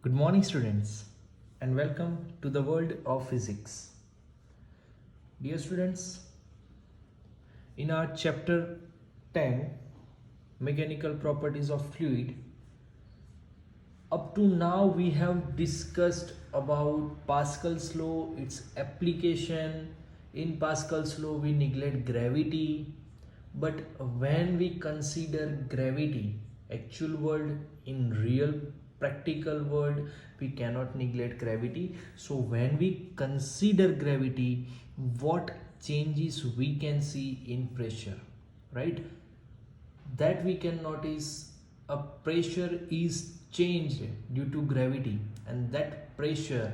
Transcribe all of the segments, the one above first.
Good morning, students, and welcome to the world of physics. Dear students, in our chapter 10, Mechanical Properties of Fluid, up to now we have discussed about Pascal's law, its application. In Pascal's law, we neglect gravity, but when we consider gravity, actual world, in real practical world, we cannot neglect gravity. So when we consider gravity, what changes we can see in pressure, right? That we can notice a pressure is changed due to gravity, and that pressure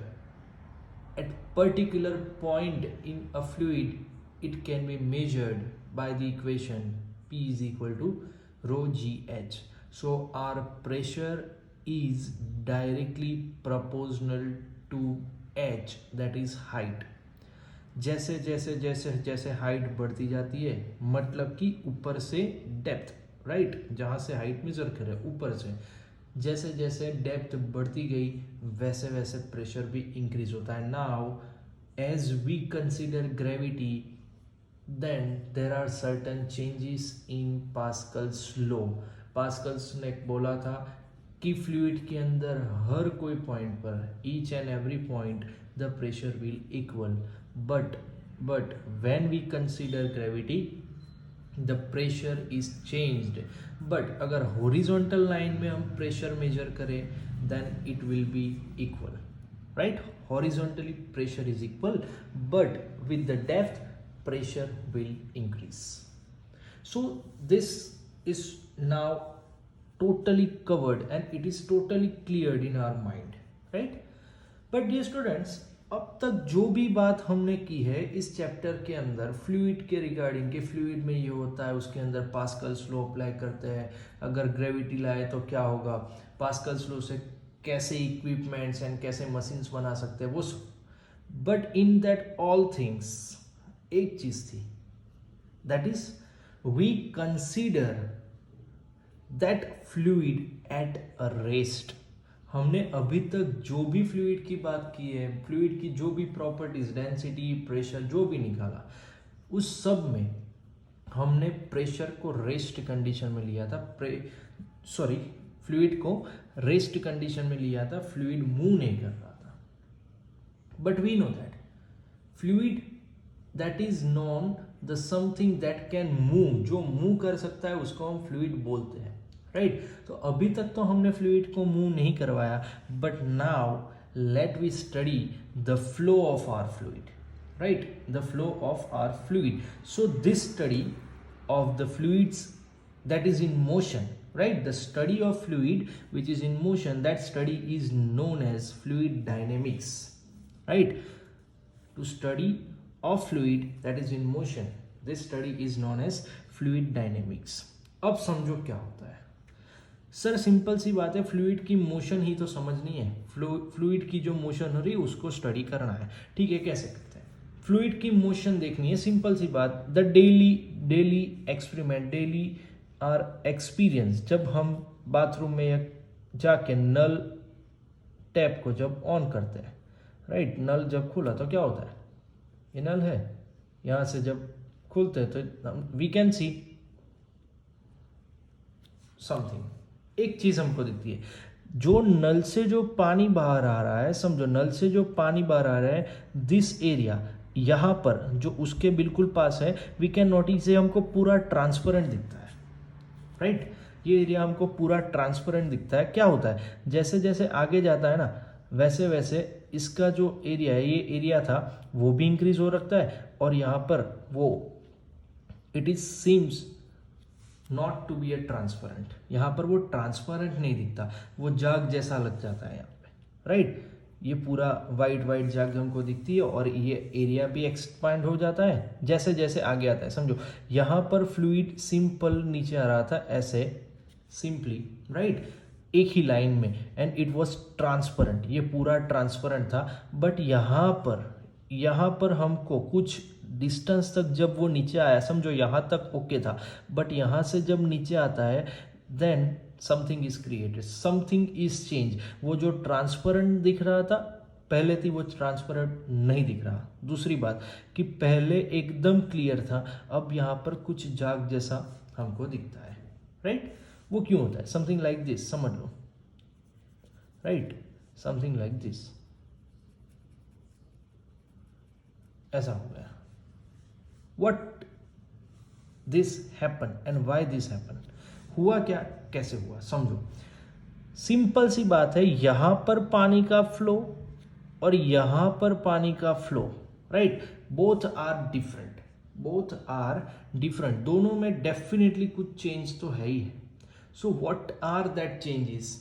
at particular point in a fluid, it can be measured by the equation P is equal to rho gh. So our pressure is directly proportional to h, that is height. जैसे जैसे जैसे जैसे height बढ़ती जाती है, मतलब कि ऊपर से डेप्थ, राइट, जहाँ से हाइट मेजर करे ऊपर से, जैसे जैसे डेप्थ बढ़ती गई वैसे वैसे प्रेशर भी इंक्रीज होता है. Now as we consider gravity, then there are certain changes in Pascal's law. Pascal's ने बोला था कि फ्लूइड के अंदर हर कोई पॉइंट पर, each and every point, the pressure will equal. but when we consider gravity, the pressure is changed. but अगर horizontal line में हम pressure measure करें, then it will be equal, right? Horizontally pressure is equal, but with the depth pressure will increase. So this is now totally covered and it is totally cleared in our mind, right? But dear students, अब तक जो भी बात हमने की है इस chapter के अंदर फ्लूइड के रिगार्डिंग, के फ्लूइड में ये होता है, उसके अंदर पास्कल्स लॉ अप्लाई करते हैं, अगर ग्रेविटी लाए तो क्या होगा, पास्कल्स लॉ से कैसे इक्विपमेंट्स एंड कैसे मशीन्स बना सकते हैं, वो सब. But in that all things एक चीज थी, that is we consider that fluid at a rest. हमने अभी तक जो भी फ्लूइड की बात की है, फ्लूइड की जो भी प्रॉपर्टीज, डेंसिटी, प्रेशर, जो भी निकाला, उस सब में हमने प्रेशर को रेस्ट कंडीशन में लिया था, फ्लूइड को रेस्ट कंडीशन में लिया था, फ्लूइड मूव नहीं कर रहा था. But we know that fluid that is non the something that can move, जो मूव कर सकता है उसको हम फ्लूइड बोलते हैं, राइट? तो अभी तक तो हमने फ्लूइड को मूव नहीं करवाया, but now let we study the flow of our fluid, right? The flow of our fluid. So this study of the fluids that is in motion, right? The study of fluid which is in motion, that study is known as fluid dynamics, right? To study of fluid that is in motion, this study is known as fluid dynamics. अब समझो क्या होता है. Sir simple सी बात है, fluid की motion ही तो समझनी है, फ्लूइड की जो मोशन हो रही है उसको स्टडी करना है, ठीक है? कैसे करते हैं? फ्लूइड की मोशन देखनी है, सिंपल सी बात. The daily experiment, daily R experience, जब हम बाथरूम में जाके नल टैप को जब ऑन करते हैं, राइट, नल जब खुला तो क्या होता है, ये नल है, यहाँ से जब खुलते हैं तो वी कैन सी समथिंग, एक चीज हमको दिखती है. जो नल से जो पानी बाहर आ रहा है, समझो नल से जो पानी बाहर आ रहा है, दिस एरिया यहाँ पर जो उसके बिल्कुल पास है, वी कैन नोटिस, से हमको पूरा ट्रांसपेरेंट दिखता है, राइट? ये एरिया हमको पूरा ट्रांसपेरेंट दिखता है. क्या होता है, जैसे जैसे आगे जाता है ना, वैसे वैसे इसका जो एरिया है, ये एरिया था, वो भी इंक्रीज हो रखता है, और यहाँ पर वो it is seems not to be a transparent, यहाँ पर वो ट्रांसपेरेंट नहीं दिखता, वो जाग जैसा लग जाता है यहाँ पे, राइट? ये पूरा वाइट जाग हमको दिखती है, और ये एरिया भी एक्सपांड हो जाता है जैसे जैसे आगे आता है. समझो यहाँ पर फ्लूइड सिंपल नीचे आ रहा था ऐसे सिंपली, राइट, एक ही लाइन में, एंड इट वाज ट्रांसपेरेंट, ये पूरा ट्रांसपेरेंट था. बट यहाँ पर हमको कुछ डिस्टेंस तक जब वो नीचे आया, समझो यहाँ तक ओके था, बट यहाँ से जब नीचे आता है, then something is created, something is change. वो जो ट्रांसपेरेंट दिख रहा था पहले थी, वो ट्रांसपेरेंट नहीं दिख रहा। दूसरी बात कि पहले एकदम क्लियर था, अब यहाँ पर कुछ जाग जैसा हमको दिखता है, राइट? वो क्यों होता है? समथिंग लाइक दिस, समझ लो, राइट? समथिंग लाइक दिस, ऐसा हो गया। What this happen and why this happen, हुआ क्या, कैसे हुआ, समझो। सिंपल सी बात है, यहां पर पानी का फ्लो और यहां पर पानी का flow, right? Both are different, both are different, दोनों में डेफिनेटली कुछ चेंज तो है ही है। So what are that changes?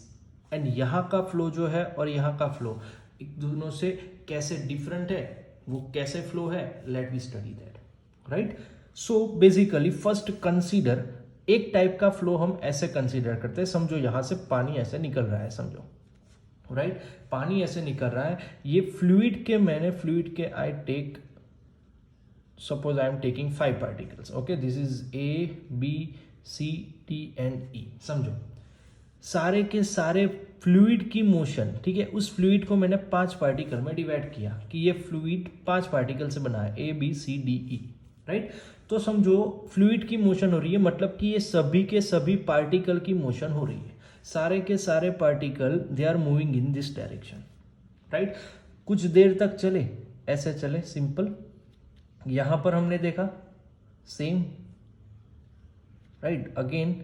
And यहाँ का फ्लो जो है और यहाँ का फ्लो एक दोनों से कैसे डिफरेंट है, वो कैसे फ्लो है, let we study that, right? So basically first consider, एक टाइप का फ्लो हम ऐसे कंसीडर करते हैं, समझो यहां से पानी ऐसे निकल रहा है, समझो, राइट? पानी ऐसे निकल रहा है, ये फ्लूइड के I take, suppose I am taking 5 particles, okay, this is A, B, C, D and E, समझो सारे के सारे फ्लूइड की मोशन, ठीक है? उस फ्लूइड को मैंने 5 पार्टिकल में डिवाइड किया कि ये फ्लूइड 5 पार्टिकल से बना है, A, B, C, D, E, right? तो समझो फ्लूइड की मोशन हो रही है, मतलब कि ये सभी के सभी पार्टिकल की मोशन हो रही है, सारे के सारे particle they are moving in this direction, right? कुछ देर तक चले, ऐसे चले, सिंपल। यहां पर हमने देखा same, right? Again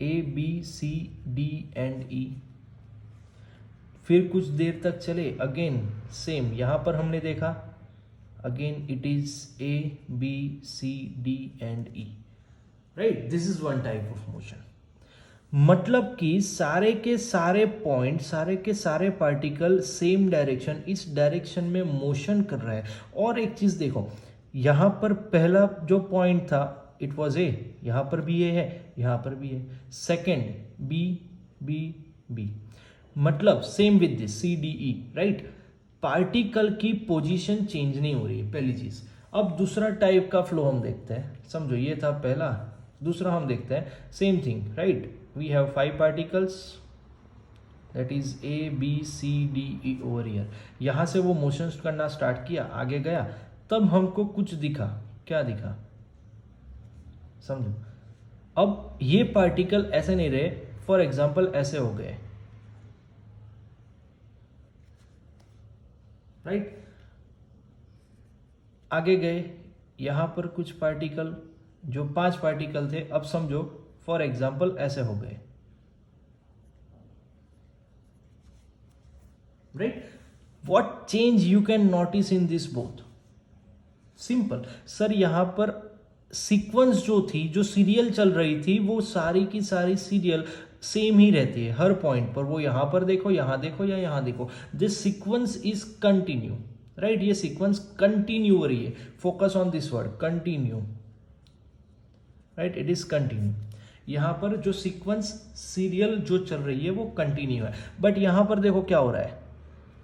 A, B, C, D and E, फिर कुछ देर तक चले, अगेन सेम, यहां पर हमने देखा again it is A, B, C, D and E, right? This is one type of motion. मतलब कि सारे के सारे पॉइंट, सारे के सारे पार्टिकल सेम डायरेक्शन, इस डायरेक्शन में मोशन कर रहा है। और एक चीज देखो, यहां पर पहला जो पॉइंट था इट वॉज ए, यहां पर भी ए है, यहां पर भी है, सेकेंड बी, बी, बी, मतलब same with this C, D, E, right? Particle की पोजीशन चेंज नहीं हो रही है, पहली चीज। अब दूसरा टाइप का फ्लो हम देखते हैं, समझो ये था पहला, दूसरा हम देखते हैं same thing, right? We have 5 particles, that is A, B, C, D, E over here. यहां से वो मोशन करना स्टार्ट किया, आगे गया, तब हमको कुछ दिखा, क्या दिखा, समझो। अब ये पार्टिकल ऐसे नहीं रहे, फॉर एग्जाम्पल ऐसे हो गए, राइट? आगे गए, यहां पर कुछ पार्टिकल, जो 5 पार्टिकल थे, अब समझो फॉर एग्जाम्पल ऐसे हो गए, right? What change you can notice in this both? Simple sir, यहां पर सीक्वेंस जो थी, जो सीरियल चल रही थी, वो सारी की सारी सीरियल सेम ही रहती है हर पॉइंट पर। वो यहां पर देखो, यहां देखो या यहां देखो, this sequence is continue, right? ये सीक्वेंस कंटिन्यू हो रही है, focus on this word continue, right? It is continue. यहां पर जो सीक्वेंस सीरियल जो चल रही है वो कंटिन्यू है, बट यहां पर देखो क्या हो रहा है,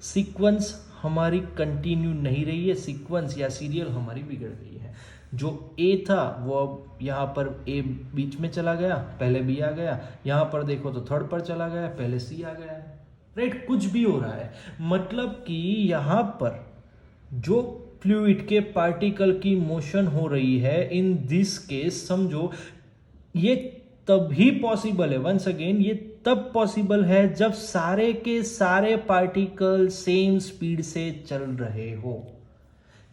सीक्वेंस हमारी कंटिन्यू नहीं रही है, सीक्वेंस या सीरियल हमारी बिगड़ रही है। जो ए था वो अब यहाँ पर ए बीच में चला गया, पहले बी आ गया, यहाँ पर देखो तो थर्ड पर चला गया, पहले सी आ गया, राइट? कुछ भी हो रहा है, मतलब कि यहाँ पर जो फ्लूइड के पार्टिकल की मोशन हो रही है, इन दिस केस समझो ये तभी पॉसिबल है, वंस अगेन ये तब पॉसिबल है जब सारे के सारे पार्टिकल सेम स्पीड से चल रहे हो।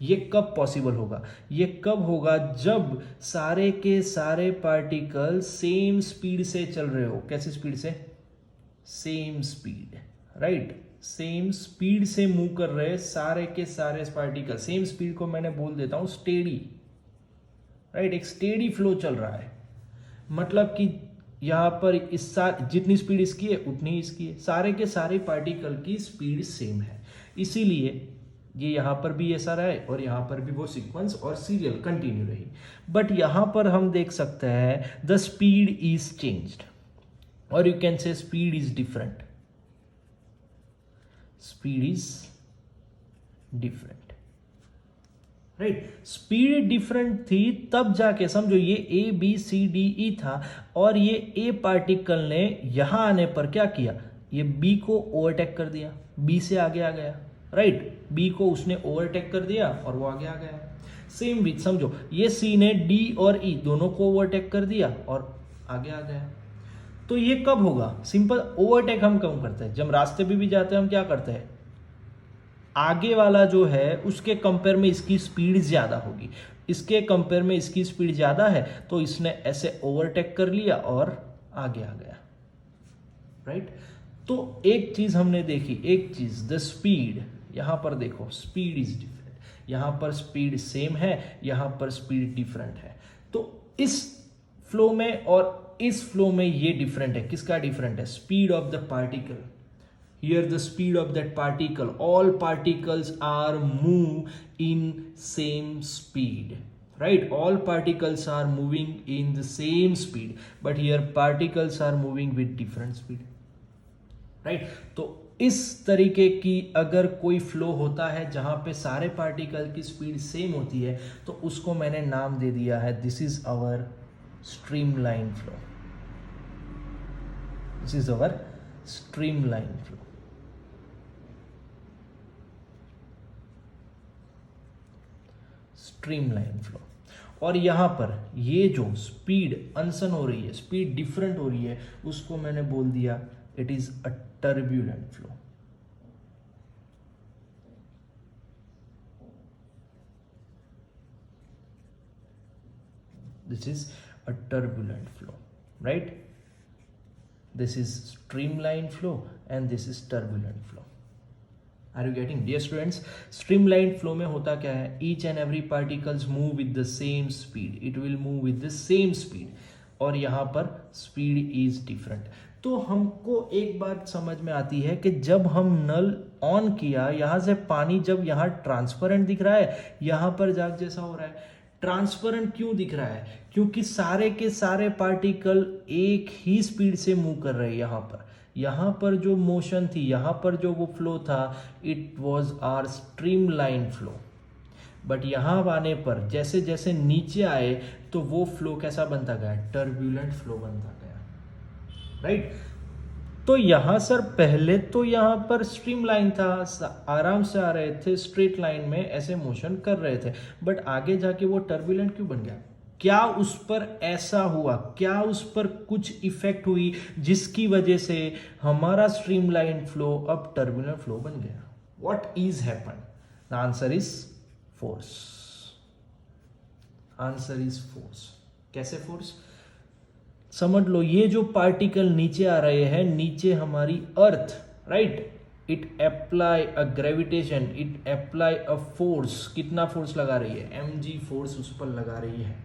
ये कब पॉसिबल होगा? ये कब होगा? जब सारे के सारे पार्टिकल सेम स्पीड से चल रहे हो। कैसी स्पीड से? Same speed, right? Same speed से मूव कर रहे सारे के सारे पार्टिकल। सेम स्पीड को मैंने बोल देता हूं स्टेडी, राइट? एक स्टेडी फ्लो चल रहा है, मतलब कि यहां पर इस जितनी स्पीड इसकी है उतनी ही इसकी है, सारे के सारे पार्टिकल की स्पीड सेम है, इसीलिए ये यहां पर भी ऐसा रहा है और यहां पर भी वो सीक्वेंस और सीरियल कंटिन्यू रही। बट यहां पर हम देख सकते हैं द स्पीड इज चेंज्ड, और you can say speed is different, speed is different, right. Speed different थी तब जाके समझो ये ABCDE था और ये ए पार्टिकल ने यहां आने पर क्या किया, ये बी को ओवरटेक कर दिया, बी से आगे आ गया, राइट। बी को उसने ओवरटेक कर दिया और वो आगे आ गया। सेम विथ समझो ये सी ने डी और ई दोनों को ओवरटेक कर दिया और आगे आ गया। तो ये कब होगा, सिंपल ओवरटेक हम कब करते हैं, जब रास्ते पे भी जाते हैं हम क्या करते हैं, आगे वाला जो है उसके कंपेयर में इसकी स्पीड ज्यादा होगी, इसके कंपेयर में इसकी स्पीड ज्यादा है तो इसने ऐसे ओवरटेक कर लिया और आगे आ गया, राइट। तो एक चीज हमने देखी, एक चीज द स्पीड, यहां पर देखो स्पीड इज डिफरेंट, यहां पर स्पीड सेम है, यहां पर स्पीड डिफरेंट है। तो इस फ्लो में और इस फ्लो में ये डिफरेंट है, किसका डिफरेंट है, speed of the particle. Here the speed of that particle, all particles are move in same speed, right, all particles are moving in the same speed, but here particles are moving with different speed, right। तो इस तरीके की अगर कोई flow होता है जहां पे सारे पार्टिकल की स्पीड सेम होती है तो उसको मैंने नाम दे दिया है, this is our streamline flow, this is our streamline flow. Streamline flow. और यहां पर ये जो स्पीड अनसन हो रही है, स्पीड डिफरेंट हो रही है, उसको मैंने बोल दिया it is a turbulent flow. This is a turbulent flow, right. This is streamline flow and this is turbulent flow. Are you getting dear students. Streamline flow में होता क्या है, each and every particles move with the same speed, it will move with the same speed, और यहां पर speed is different. तो हमको एक बात समझ में आती है कि जब हम नल ऑन किया, यहां से पानी जब यहां ट्रांसपेरेंट दिख रहा है, यहां पर जाग जैसा हो रहा है। ट्रांसपेरेंट क्यों दिख रहा है, क्योंकि सारे के सारे पार्टिकल एक ही स्पीड से मूव कर रहे हैं। यहां पर जो मोशन थी, यहां पर जो वो फ्लो था, it was our streamline flow. But यहां आने पर जैसे जैसे नीचे आए तो वो फ्लो कैसा बनता गया, टर्ब्यूलेंट फ्लो बनता गया, राइट। तो यहां सर पहले तो यहां पर स्ट्रीमलाइन था, आराम से आ रहे थे, स्ट्रेट लाइन में ऐसे मोशन कर रहे थे, बट आगे जाके वो टर्ब्यूलेंट क्यों बन गया, क्या उस पर ऐसा हुआ, क्या उस पर कुछ इफेक्ट हुई जिसकी वजह से हमारा स्ट्रीमलाइन फ्लो अब टर्बुलेंट फ्लो बन गया। What is happen, the answer is force. Answer is force. कैसे फोर्स, समझ लो ये जो पार्टिकल नीचे आ रहे हैं, नीचे हमारी earth, right, it apply a gravitation, it apply a force. कितना फोर्स लगा रही है, mg फोर्स उस पर लगा रही है।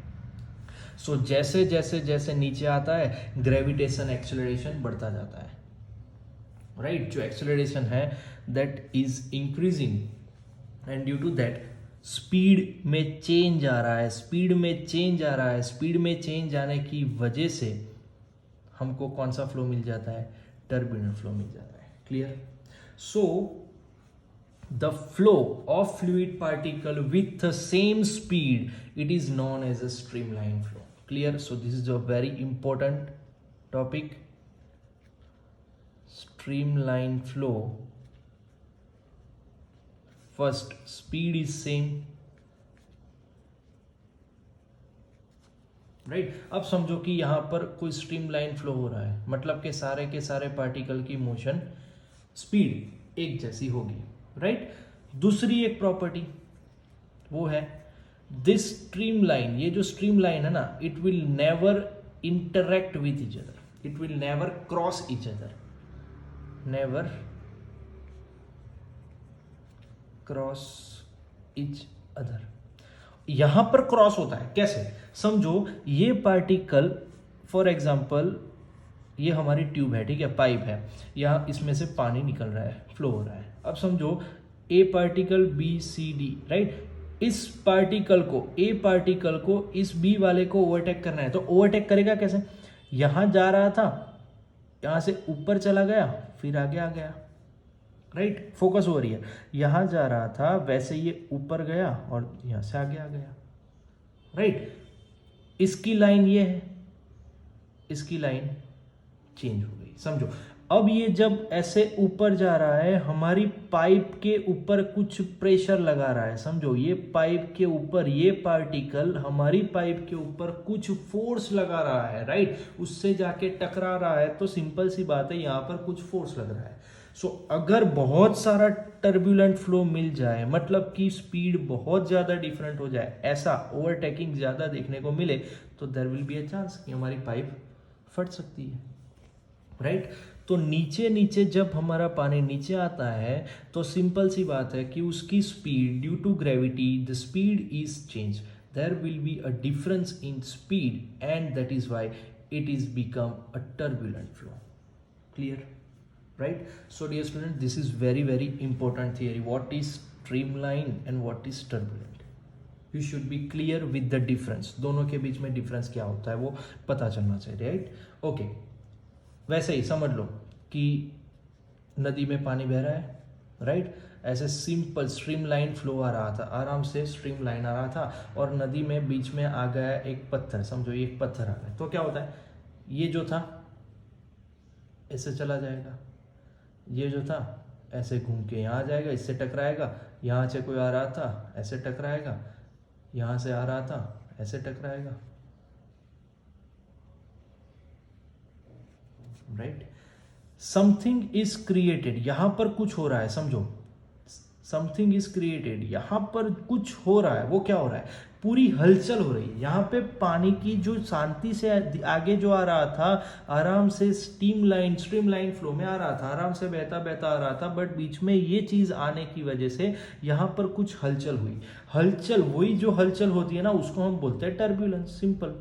सो जैसे जैसे जैसे नीचे आता है ग्रेविटेशन एक्सेलरेशन बढ़ता जाता है, राइट। जो एक्सेलरेशन है that is increasing and due to that speed में चेंज आ रहा है, स्पीड में चेंज आ रहा है, स्पीड में चेंज आने की वजह से हमको कौन सा फ्लो मिल जाता है, टर्बुलेंट फ्लो मिल जाता है। Clear. So the flow of fluid particle with the same speed, it is known as a streamline flow. Clear. So this is a very important topic, streamline flow. First, speed is same, right. अब समझो कि यहां पर कोई streamline flow हो रहा है, मतलब के सारे पार्टिकल की मोशन स्पीड एक जैसी होगी, राइट। दूसरी एक प्रॉपर्टी वो है दिस स्ट्रीमलाइन, ये जो स्ट्रीमलाइन है ना, it will never interact with each other, it will never cross each other, never cross each other. यहां पर क्रॉस होता है कैसे, समझो ये पार्टिकल, फॉर एग्जांपल ये हमारी ट्यूब है, ठीक है, पाइप है, यहाँ इसमें से पानी निकल रहा है, फ्लो हो रहा है। अब समझो A particle B C D, right, इस पार्टिकल को, ए पार्टिकल को इस बी वाले को ओवरटेक करना है, तो ओवरटेक करेगा कैसे, यहां जा रहा था, यहां से ऊपर चला गया, फिर आगे आ गया, राइट, फोकस ओवर हियर, यहाँ जा रहा था वैसे ये ऊपर गया और यहाँ से आगे आ गया, राइट। इसकी लाइन ये है, इसकी लाइन चेंज हो गई, समझो। अब ये जब ऐसे ऊपर जा रहा है, हमारी पाइप के ऊपर कुछ प्रेशर लगा रहा है, समझो। ये पाइप के ऊपर ये पार्टिकल हमारी पाइप के ऊपर कुछ फोर्स लगा रहा है, राइट। उससे जाके टकरा रहा है, तो सिंपल सी बात है, यहाँ पर कुछ फोर्स लग रहा है। सो अगर बहुत सारा टर्बुलेंट फ्लो मिल जाए, मतलब कि स्पीड बहुत ज़्यादा डिफरेंट हो जाए, ऐसा ओवरटेकिंग ज़्यादा देखने को मिले, तो there will be a chance कि हमारी पाइप फट सकती है, राइट। तो नीचे नीचे जब हमारा पानी नीचे आता है, तो सिंपल सी बात है कि उसकी speed, due to gravity the speed is change, there will be a difference in speed, and that is why it is become a turbulent flow. Clear, right? So dear student, this is very very important theory. What is streamline and what is turbulent? You should be clear with the difference. दोनों के बीच में difference क्या होता है वो पता चलना चाहिए, राइट? ओके, वैसे ही समझ लो कि नदी में पानी बह रहा है, राइट। ऐसे सिंपल स्ट्रीमलाइन फ्लो आ रहा था, आराम से स्ट्रीमलाइन आ रहा था, और नदी में बीच में आ गया एक पत्थर, समझो ये एक पत्थर आ गया, तो क्या होता है, ये जो था ऐसे चला जाएगा, ये जो था ऐसे घूम के यहाँ आ जाएगा, इससे टकराएगा, यहाँ से कोई आ रहा था ऐसे टकराएगा, यहाँ से आ रहा था ऐसे टकराएगा, राइट। समथिंग इज क्रिएटेड, यहाँ पर कुछ हो रहा है, समझो। समथिंग इज क्रिएटेड, यहाँ पर कुछ हो रहा है, वो क्या हो रहा है, पूरी हलचल हो रही है। यहाँ पे पानी की जो शांति से आगे जो आ रहा था, आराम से स्ट्रीमलाइन फ्लो में आ रहा था, आराम से बहता बहता आ रहा था, बट बीच में ये चीज आने की वजह से यहाँ पर कुछ हलचल हुई। हलचल, वही जो हलचल होती है ना, उसको हम बोलते हैं टर्बुलेंस, सिंपल,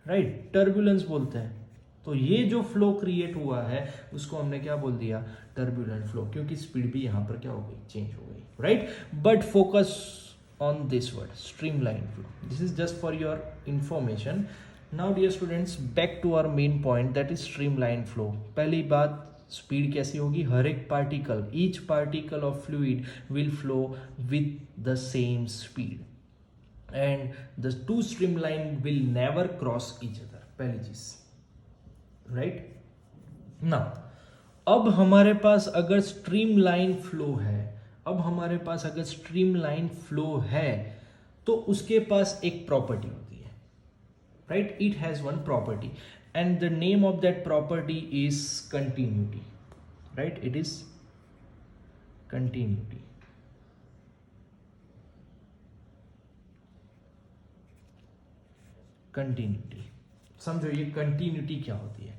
राइट, टर्बुलेंस बोलते हैं। तो ये जो फ्लो क्रिएट हुआ है उसको हमने क्या बोल दिया, टर्बुलेंट फ्लो, क्योंकि स्पीड भी यहाँ पर क्या हो गई, चेंज हो गई, right. But focus on this word streamline flow, this is just for your information. Now dear students, back to our main point, that is streamline flow. पहली बात, स्पीड कैसी होगी, हर एक particle, each particle of fluid will flow with the same speed, and the two streamline will never cross each other, पहली चीज, right. ना अब हमारे पास अगर स्ट्रीमलाइन फ्लो है, अब हमारे पास अगर स्ट्रीमलाइन फ्लो है, तो उसके पास एक प्रॉपर्टी होती है, right. It has one property, and the name of that property is continuity, right. It is continuity. Continuity, समझो ये कंटिन्यूटी क्या होती है।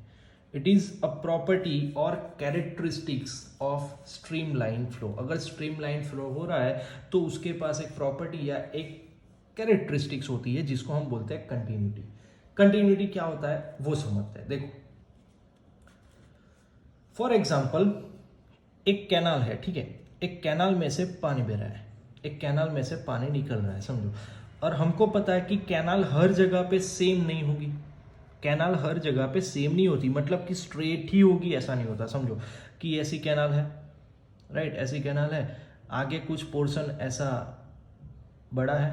इट इज अ प्रॉपर्टी और कैरेक्टरिस्टिक्स ऑफ स्ट्रीमलाइन फ्लो। अगर स्ट्रीमलाइन फ्लो हो रहा है तो उसके पास एक प्रॉपर्टी या एक कैरेक्टरिस्टिक्स होती है जिसको हम बोलते हैं कंटिन्यूटी। कंटिन्यूटी क्या होता है वो समझते हैं। देखो, फॉर एग्जाम्पल एक कैनाल है, ठीक है, एक कैनाल में से पानी बह रहा है, एक कैनाल में से पानी निकल रहा है, समझो। और हमको पता है कि कैनाल हर जगह पे सेम नहीं होगी, कैनाल हर जगह पे सेम नहीं होती, मतलब कि स्ट्रेट ही होगी ऐसा नहीं होता। समझो कि ऐसी कैनाल है, राइट, ऐसी कैनाल है, आगे कुछ पोर्शन ऐसा बड़ा है,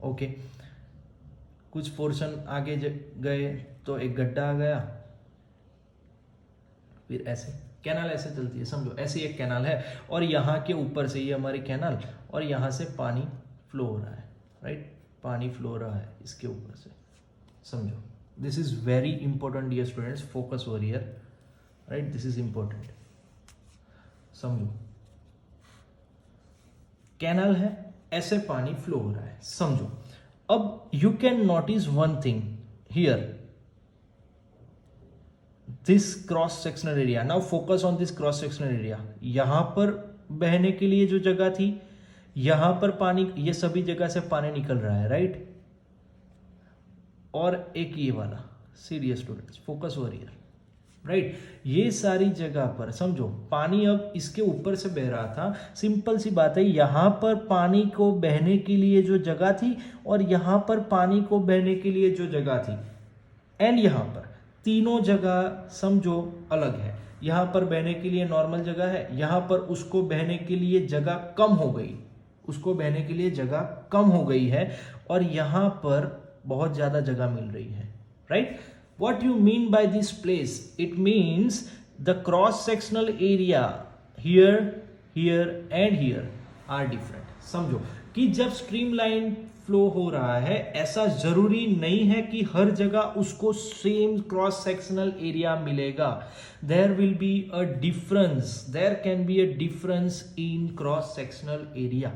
ओके, कुछ पोर्शन आगे गए तो एक गड्ढा आ गया, फिर ऐसे कैनाल ऐसे चलती है। समझो ऐसी एक कैनाल है और यहाँ के ऊपर से ये हमारी कैनाल, और यहाँ से पानी फ्लो हो रहा है, राइट, पानी फ्लो हो रहा है इसके ऊपर से। समझो, this is very important dear students, focus over here, right, this is important. समझो कैनाल है, ऐसे पानी फ्लो हो रहा है, समझो। अब you can notice one thing here, this cross sectional area. Now focus on this cross sectional area. यहां पर बहने के लिए जो जगह थी, यहां पर पानी, ये सभी जगह से पानी निकल रहा है, राइट। और एक ये वाला, serious students, focus over here, right, ये सारी जगह पर समझो पानी अब इसके ऊपर से बह रहा था। सिंपल सी बात है, यहां पर पानी को बहने के लिए जो जगह थी और यहां पर पानी को बहने के लिए जो जगह थी, एंड यहां पर तीनों जगह समझो अलग है। यहाँ पर बहने के लिए नॉर्मल जगह है, यहाँ पर उसको बहने के लिए जगह कम हो गई, उसको बहने के लिए जगह कम हो गई है, और यहाँ पर बहुत ज़्यादा जगह मिल रही है, right. What you mean by this place? It means the cross sectional area here, here and here are different. समझो कि जब स्ट्रीमलाइन फ्लो हो रहा है, ऐसा जरूरी नहीं है कि हर जगह उसको सेम क्रॉस सेक्शनल एरिया मिलेगा। There will be a difference, there can be a difference in cross sectional area.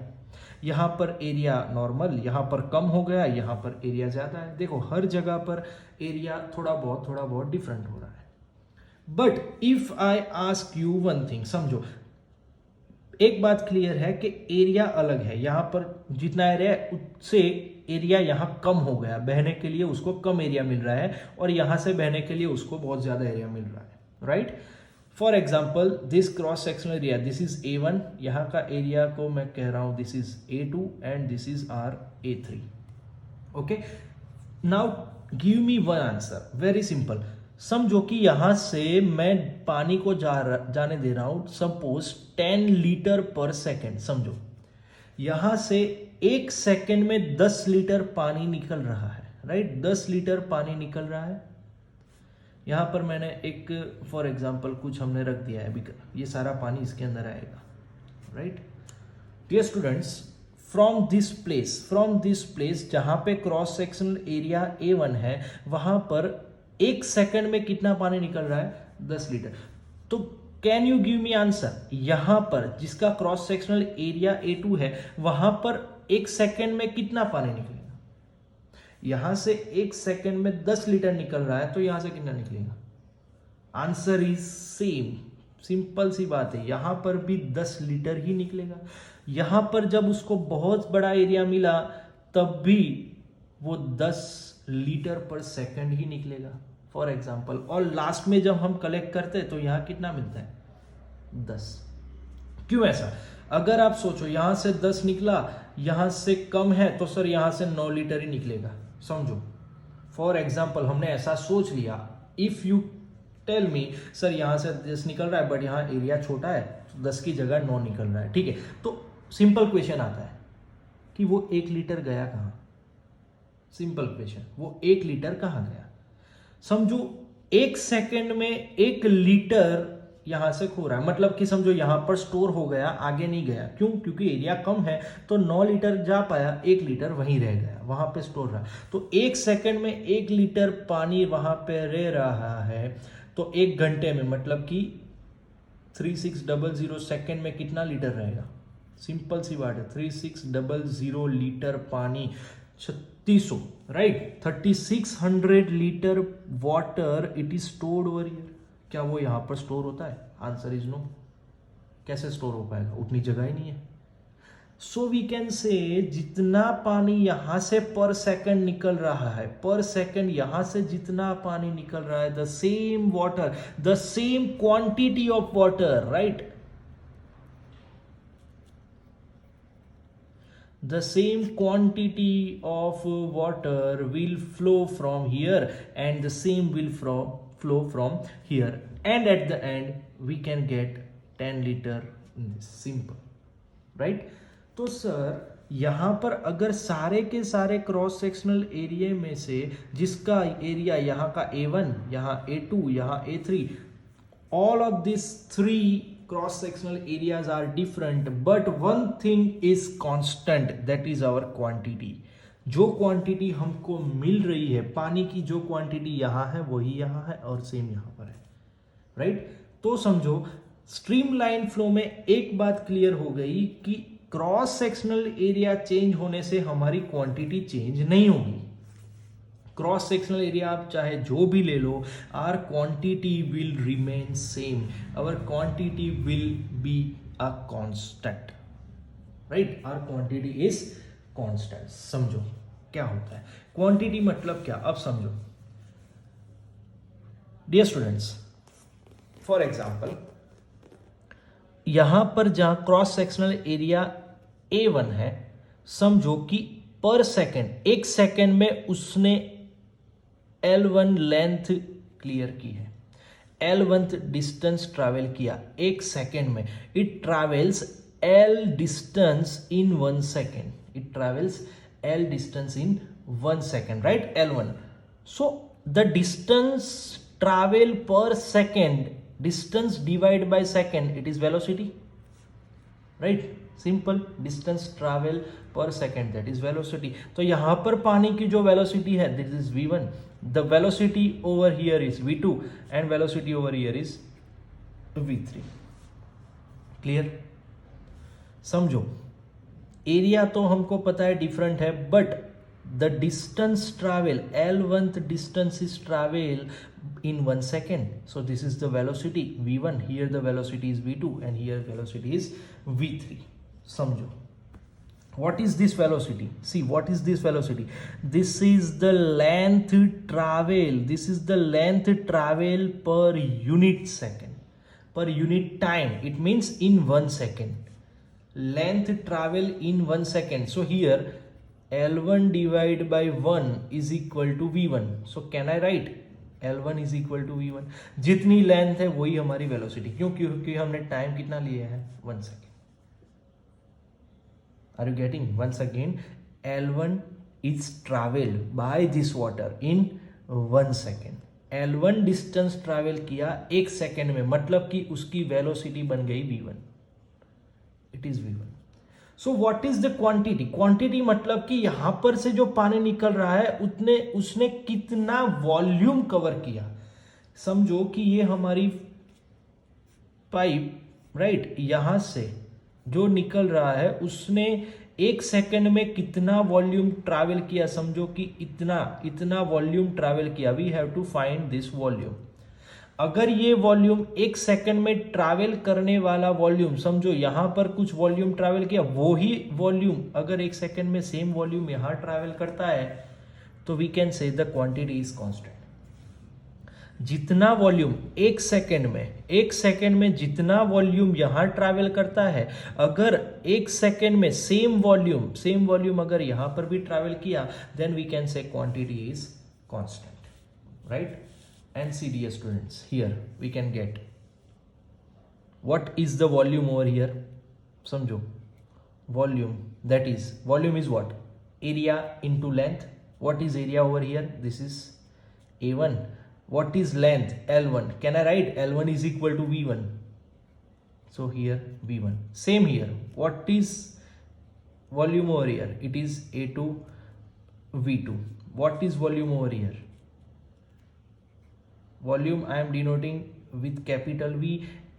यहाँ पर एरिया नॉर्मल, यहाँ पर कम हो गया, यहाँ पर एरिया ज़्यादा है। देखो हर जगह पर एरिया थोड़ा बहुत डिफरेंट हो रहा है। But if I ask you one thing, समझो एक बात क्लियर है कि एरिया अलग है। यहाँ पर जितना एरिया है उससे एरिया यहाँ कम हो गया, बहने के लिए उसको कम एरिया मिल रहा है, और यहाँ से बहने के लिए उसको बहुत ज़्यादा एरिया मिल रहा है, right. For example this cross sectional area, this is A1, यहाँ का एरिया को मैं कह रहा हूँ this is A2 and this is our A3। Okay, now give me one answer, very simple. समझो कि यहां से मैं पानी को जाने दे रहा हूं सपोज 10 लीटर पर सेकेंड। समझो यहां से 1 सेकेंड में 10 लीटर पानी निकल रहा है, राइट। 10 लीटर पानी निकल रहा है। यहां पर मैंने एक फॉर एग्जांपल कुछ हमने रख दिया है, ये सारा पानी इसके अंदर आएगा, राइट। Dear students, from this place जहां पे क्रॉस सेक्शनल एरिया A1 है, वहां पर 1 सेकंड में कितना पानी निकल रहा है? 10 लीटर। तो can you give me answer, यहां पर जिसका क्रॉस सेक्शनल एरिया A2 है, वहां पर 1 सेकंड में कितना पानी निकलेगा? यहां से 1 सेकंड में 10 लीटर निकल रहा है, तो यहां से कितना निकलेगा? आंसर इज सेम, सिंपल सी बात है, यहां पर भी 10 लीटर ही निकलेगा। यहां पर जब उसको बहुत बड़ा एरिया मिला तब भी वो 10 लीटर पर सेकंड ही निकलेगा फॉर एग्जाम्पल, और लास्ट में जब हम कलेक्ट करते हैं तो यहां कितना मिलता है? 10। क्यों ऐसा? अगर आप सोचो यहां से 10 निकला, यहां से कम है तो सर यहां से 9 लीटर ही निकलेगा। समझो फॉर एग्जाम्पल हमने ऐसा सोच लिया, if you tell me sir यहां से 10 निकल रहा है बट यहां एरिया छोटा है, तो 10 की जगह 9 निकल रहा है, ठीक है। तो सिंपल क्वेश्चन आता है कि वो 1 लीटर गया कहां? सिंपल क्वेश्चन, वो 1 लीटर कहां गया? समझो 1 सेकेंड में 1 लीटर यहां से खो रहा है, मतलब कि समझो यहां पर स्टोर हो गया, आगे नहीं गया। क्यों? क्योंकि एरिया कम है, तो 9 लीटर जा पाया, 1 लीटर वहीं रह गया, वहां पे स्टोर रहा। तो 1 सेकेंड में 1 लीटर पानी वहां पे रह रहा है, तो 1 घंटे में मतलब कि 3600 सेकेंड में कितना लीटर रहेगा? सिंपल सी बात है, 3600 लीटर पानी, 3600, right. 3600 litre water it is stored over here. क्या वो यहां पर स्टोर होता है? Answer is no. कैसे स्टोर हो पाएगा? उतनी जगह ही नहीं है। सो वी कैन से जितना पानी यहां से पर सेकंड निकल रहा है, पर सेकंड यहां से जितना पानी निकल रहा है, the same water, the same quantity of water, right, the same quantity of water will flow from here and the same will flow from here, and at the end we can get 10 liter in this, simple, right। तो sir यहां पर अगर सारे के सारे cross sectional area में से जिसका एरिया यहां का A1, यहां A2, यहां A3, all of these 3 cross sectional areas are different, but one thing is constant, that is our quantity। जो क्वांटिटी हमको मिल रही है पानी की, जो क्वांटिटी यहां है वही यहां है और सेम यहां पर है, राइट। तो समझो स्ट्रीमलाइन फ्लो में एक बात क्लियर हो गई कि क्रॉस सेक्शनल एरिया चेंज होने से हमारी क्वांटिटी चेंज नहीं होगी। क्रॉस सेक्शनल एरिया आप चाहे जो भी ले लो, our quantity will remain same, our quantity will be a constant, right, our quantity is constant. समझो क्या होता है क्वांटिटी, मतलब क्या? अब समझो डियर स्टूडेंट्स, फॉर एग्जांपल यहां पर जहां क्रॉस सेक्शनल एरिया A1 है, समझो कि पर सेकेंड 1 सेकेंड में उसने L1 लेंथ क्लियर की है। L1 डिस्टेंस ट्रैवल किया 1 सेकेंड में, it travels L distance in 1 second, it travels L distance in 1 second, right, L1. So the distance travel per second, distance divided by second, it is velocity, right? Simple, distance travel per second, that is velocity. तो यहां पर पानी की जो velocity है, this is v1, the velocity over here is v2 and velocity over here is v3. clear? समझो, area तो हमको पता है डिफरेंट है, but the distance travel, L1th distance is travel in 1 second. So this is the velocity v1, here the velocity is v2 and here velocity is v3. समझो, what is this velocity? See, what is this velocity? This is the length travel, this is the length travel per unit second, per unit time. It means in 1 second, length travel in 1 second. So here L1 divided by 1 is equal to V1. So can I write L1 is equal to V1? जितनी length है वही हमारी velocity, क्यों? क्योंकि हमने time कितना लिया है, 1 second. Are you getting? Once again, L1 is traveled by this water in 1 second. L1 distance travel किया 1 सेकेंड में, मतलब कि उसकी वेलोसिटी बन गई V1. It is V1. So what is the quantity? Quantity मतलब कि यहां पर से जो पानी निकल रहा है उसने कितना वॉल्यूम कवर किया. समझो कि ये हमारी पाइप, राइट, यहां से जो निकल रहा है उसने 1 सेकेंड में कितना वॉल्यूम ट्रैवल किया. समझो कि इतना वॉल्यूम ट्रैवल किया. We have to find this volume. अगर ये वॉल्यूम 1 सेकेंड में ट्रैवल करने वाला वॉल्यूम, समझो यहां पर कुछ वॉल्यूम ट्रैवल किया, वो ही वॉल्यूम अगर 1 सेकेंड में सेम वॉल्यूम यहां ट्रैवल करता है, तो we can say the quantity is constant. जितना वॉल्यूम 1 सेकेंड में जितना वॉल्यूम यहां ट्रैवल करता है, अगर 1 सेकेंड में सेम वॉल्यूम अगर यहां पर भी ट्रैवल किया, then we can say quantity is constant, right. And see, dear students, here we can get what is the volume over here. समझो, volume, that is, volume is what? Area into length. What is area over here? This is A1. What is length? L1. Can I write L1 is equal to V1? So here V1. Same here. What is volume over here? It is A2 V2. What is volume over here? Volume I am denoting with capital V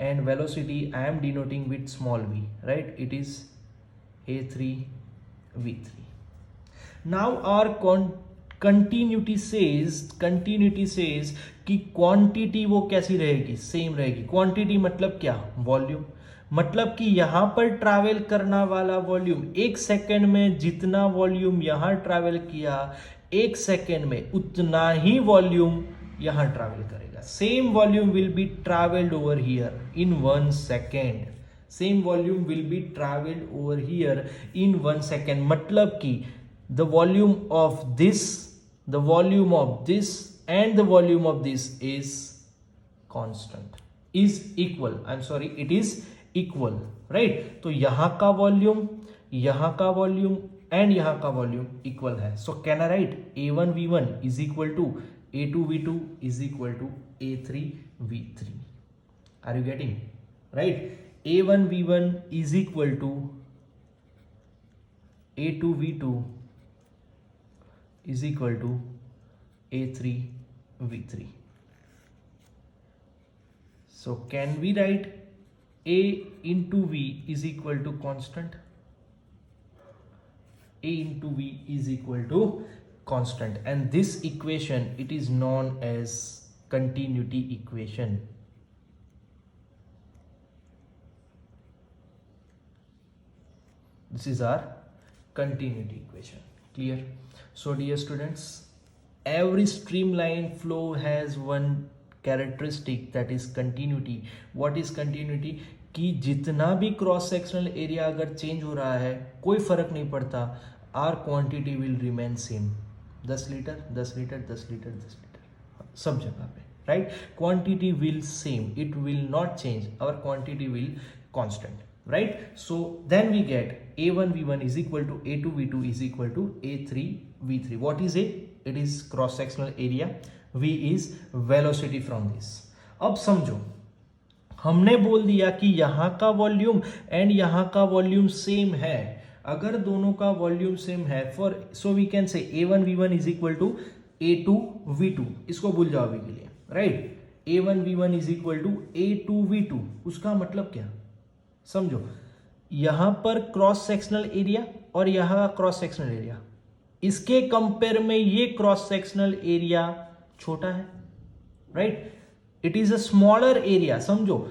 and velocity I am denoting with small v, right? It is A3 V3. Now our continuity says कि quantity वो कैसी रहेगी, same रहेगी. Quantity मतलब क्या? Volume. मतलब कि यहां पर ट्रैवल करना वाला वॉल्यूम 1 सेकेंड में जितना वॉल्यूम यहां ट्रैवल किया, 1 सेकेंड में उतना ही वॉल्यूम यहां ट्रैवल करेगा. Same volume will be travelled over here in 1 second. Same volume will be travelled over here in 1 second. मतलब कि the volume of this and the volume of this is constant, is equal. I'm sorry, it is equal, right? तो यहां का volume and यहां का volume equal है. So can I write A1 V1 is equal to A2 V2 is equal to A3 V3. Are you getting? Right? A1 V1 is equal to A2 V2 is equal to A3 V3. So can we write A into V is equal to constant? A into V is equal to constant, and this equation, it is known as continuity equation. This is our continuity equation. Clear? So dear students, every streamline flow has one characteristic, that is continuity. What is continuity? कि जितना भी cross sectional area अगर change हो रहा है, कोई फर्क नहीं पड़ता, our quantity will remain same. 10 litre 10 litre 10 litre 10 litre सब जगह पे, right? Quantity will same, it will not change, our quantity will constant, right? So then we get A1 V1 is equal to A2 V2 is equal to A3 V3. What is A? It is cross sectional area, V is velocity from this. अब समझो, हमने बोल दिया कि यहां का volume and यहां का वॉल्यूम सेम है. अगर दोनों का वॉल्यूम सेम है, for so we can say A1 V1 is equal to A2 V2. इसको भूल जाओ अभी के लिए, right? A1 V1 is equal to A2 V2. उसका मतलब क्या, समझो, यहां पर क्रॉस सेक्शनल एरिया और यहां क्रॉस सेक्शनल एरिया, इसके कंपेयर में ये क्रॉस सेक्शनल एरिया छोटा है, right? It is a smaller area. समझो,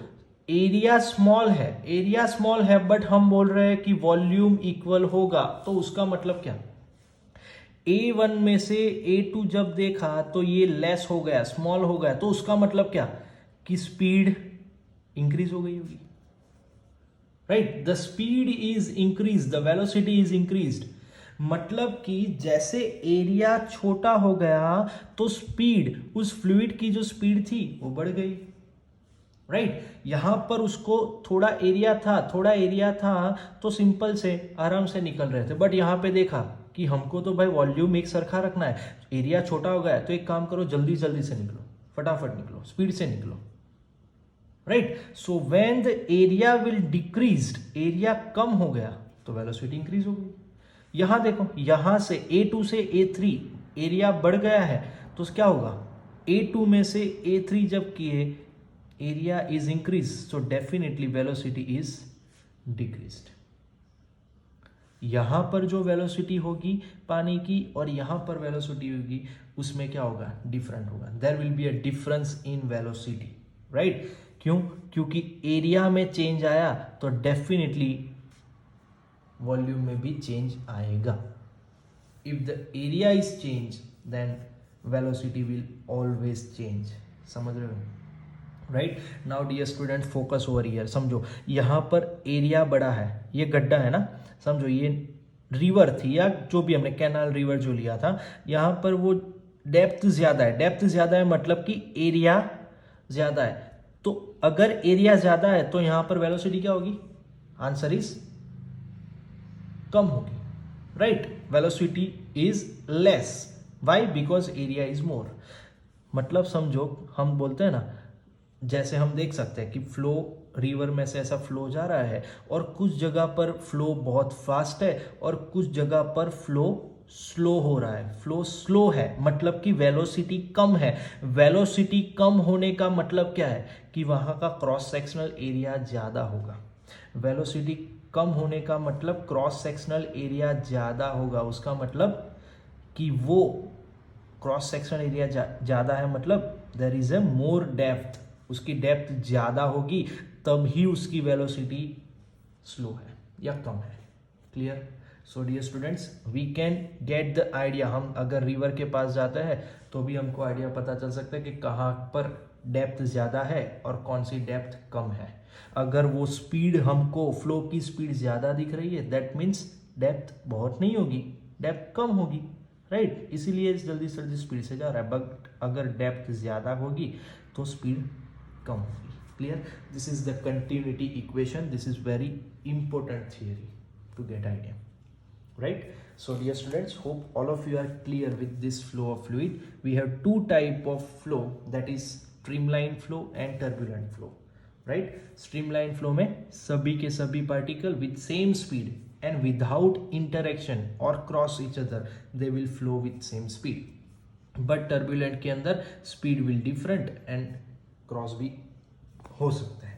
एरिया स्मॉल है बट हम बोल रहे हैं कि वॉल्यूम इक्वल होगा. तो उसका मतलब क्या, A1 में से A2 जब देखा तो ये लेस हो गया, स्मॉल हो गया. तो उसका मतलब क्या, कि स्पीड इंक्रीज हो गई होगी, right? The speed is increase, the velocity is increased. मतलब कि जैसे एरिया छोटा हो गया तो स्पीड, उस फ्लूइड की जो स्पीड थी वो बढ़ गई, राइट? यहां पर उसको थोड़ा एरिया था तो सिंपल से आराम से निकल रहे थे. बट यहां पे देखा कि हमको तो भाई वॉल्यूम एक सरखा रखना है, एरिया छोटा हो गया है, तो एक काम करो, जल्दी से निकलो, फटाफट निकलो, स्पीड से निकलो, right? So when the area will decreased, area कम हो गया तो वेलोसिटी इंक्रीज हो गई. यहां देखो, यहां से A2 से A3 एरिया बढ़ गया है तो क्या होगा, A2 में से A3 जब किए area is increase, so definitely velocity is decreased. यहां पर जो वेलोसिटी होगी पानी की और यहां पर वेलोसिटी होगी, उसमें क्या होगा, डिफरेंट होगा. There will be a difference in velocity, right? क्यों? क्योंकि एरिया में चेंज आया तो डेफिनेटली वॉल्यूम में भी चेंज आएगा. If the area is change then velocity will always change. समझ रहे हो, right? Now dear student, focus over here. समझो, यहां पर एरिया बड़ा है, ये गड्ढा है ना, समझो ये रिवर थी या जो भी हमने कैनाल रिवर जो लिया था, यहां पर वो डेप्थ ज्यादा है, मतलब कि एरिया ज्यादा है. तो अगर एरिया ज्यादा है तो यहां पर वेलोसिटी क्या होगी, आंसर इज कम होगी, राइट? Velocity is less. Why? Because area is more. मतलब समझो, हम बोलते हैं ना, जैसे हम देख सकते हैं कि फ्लो रिवर में से ऐसा फ्लो जा रहा है और कुछ जगह पर फ्लो बहुत फास्ट है और कुछ जगह पर फ्लो स्लो हो रहा है. फ्लो स्लो है मतलब कि वेलोसिटी कम है. वेलोसिटी कम होने का मतलब क्या है, कि वहां का क्रॉस सेक्शनल एरिया ज्यादा होगा. वेलोसिटी कम होने का मतलब क्रॉस सेक्शनल एरिया ज्यादा होगा. उसका मतलब कि वो क्रॉस सेक्शनल एरिया ज्यादा है, मतलब there is a more depth, उसकी डेप्थ ज्यादा होगी, तब ही उसकी वेलोसिटी स्लो है या कम है. Clear? So dear students, we can get the idea. हम अगर रिवर के पास जाते हैं तो भी हमको आइडिया पता चल सकता है कि कहाँ पर डेप्थ ज़्यादा है और कौन सी डेप्थ कम है. अगर वो स्पीड हमको, फ्लो की स्पीड ज़्यादा दिख रही है, दैट मीन्स डेप्थ बहुत नहीं होगी, डेप्थ कम होगी, राइट? इसीलिए जल्दी से जल्दी स्पीड से जा रहा है. बट अगर डेप्थ ज़्यादा होगी तो स्पीड कम होगी. Clear? This is the continuity equation. This is very important theory to get idea, right? So dear students, hope all of you are clear with this flow of fluid. We have two type of flow, that is streamline flow and turbulent flow, right? Streamline flow में सभी के सभी particle with same speed and without interaction or cross each other, they will flow with same speed. But turbulent के अंदर speed will different and cross भी हो सकता है.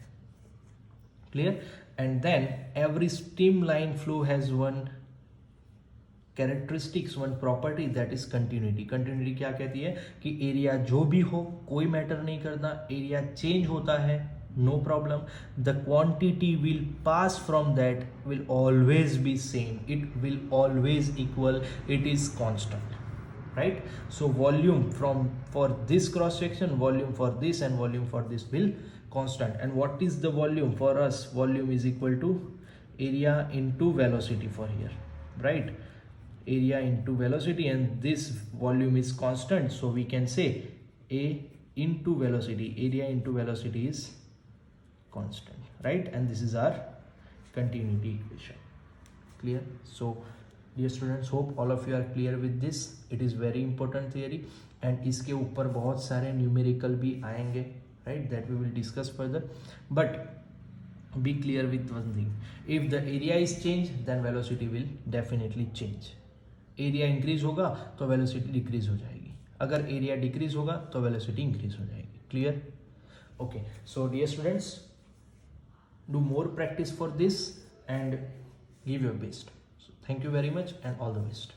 Clear? And then every streamline flow has one characteristics, one property, that is continuity. Continuity क्या कहती है, कि एरिया जो भी हो कोई मैटर नहीं करता, एरिया चेंज होता है, no problem, the quantity will pass from that will always be same, it will always equal, it is constant, right? So volume from for this cross section, volume for this and volume for this will constant. And what is the volume for us? Volume is equal to area into velocity for here, right? Area into velocity, and this volume is constant, so we can say A into velocity, area into velocity is constant, right? And this is our continuity equation. Clear? So dear students, hope all of you are clear with this. It is very important theory and इसके ऊपर बहुत सारे numerical भी आएंगे, right? That we will discuss further, but be clear with one thing: if the area is changed, then velocity will definitely change. Area increase होगा तो velocity decrease हो जाएगी, अगर एरिया डिक्रीज होगा तो वेलोसिटी इंक्रीज हो जाएगी. Clear? Okay, so dear students, do more practice for this and give your best. So thank you very much and all the best.